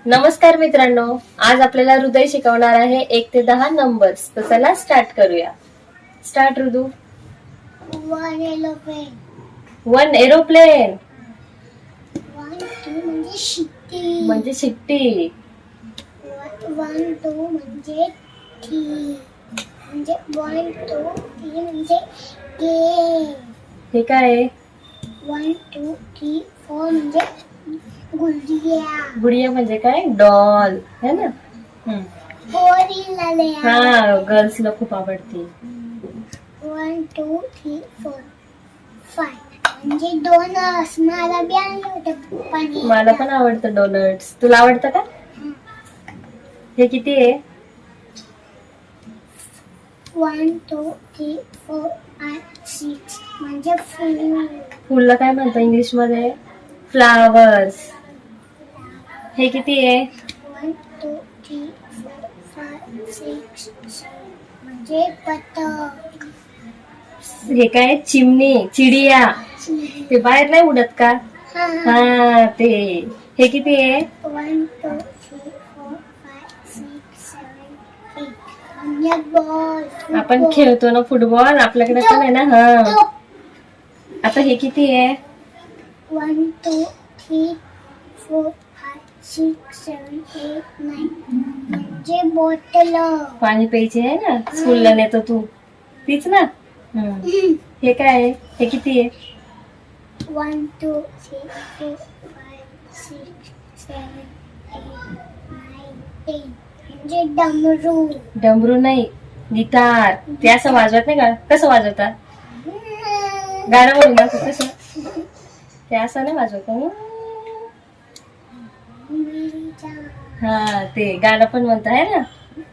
नमस्कार मित्रांनो, आज आपल्याला हृदय शिकवणार आहे 1 ते 10 नंबर्स. तर चला स्टार्ट करूया. स्टार्ट हृदू. 1 एरोप्लेन. 1 एरोप्लेन 1 2 म्हणजे शिट्टी. म्हणजे शिट्टी. 1 2 म्हणजे टी म्हणजे 1 2 3 म्हणजे के. हे काय आहे? 1 2 3 4 म्हणजे गुडिया. गुडिया म्हणजे काय? डॉल है ना. 4 इलाले. हा, गर्ल्सला खूप आवडते. 1 2 3 4 5 म्हणजे डोनट्स. मला बी आणलं होतं पप्पाने. मला पण आवडतं डोनट्स. तुला आवडतं का? हे किती आहे? 1 2 3 4 5 6 म्हणजे फूल. फुलला काय म्हणतात इंग्लिश मध्ये? फ्लावर्स. हे किती आहे? 1 2 3 4 5 6 7 म्हणजे पतंग. हे काय? चिमणी, चिडिया. ते बाहेर नाही उडत का? हा, ते. हे किती आहे? 1 2 3 4 5 6 7 8 म्हणजे बॉल. आपण खेळतो ना फुटबॉल, आपल्याकडे पण आहे ना. हा, आता हे किती आहे? 1 2 3 4 5 6 7 8 9 म्हणजे बॉटल. पाणी प्यायची आहे ना, स्कूलला नेतो तू, तीच ना. हे काय आहे? हे किती आहे? 1 2 3 4 5 6 7 8 9 10 म्हणजे डमरू. डमरू नाही, गिटार. ते असं वाजवत नाही का? कसं वाजवतात? गाणं म्हणून दाखव कसं. ते असं नाही वाजवत. हा, ते गाणं पण म्हणत आहे ना.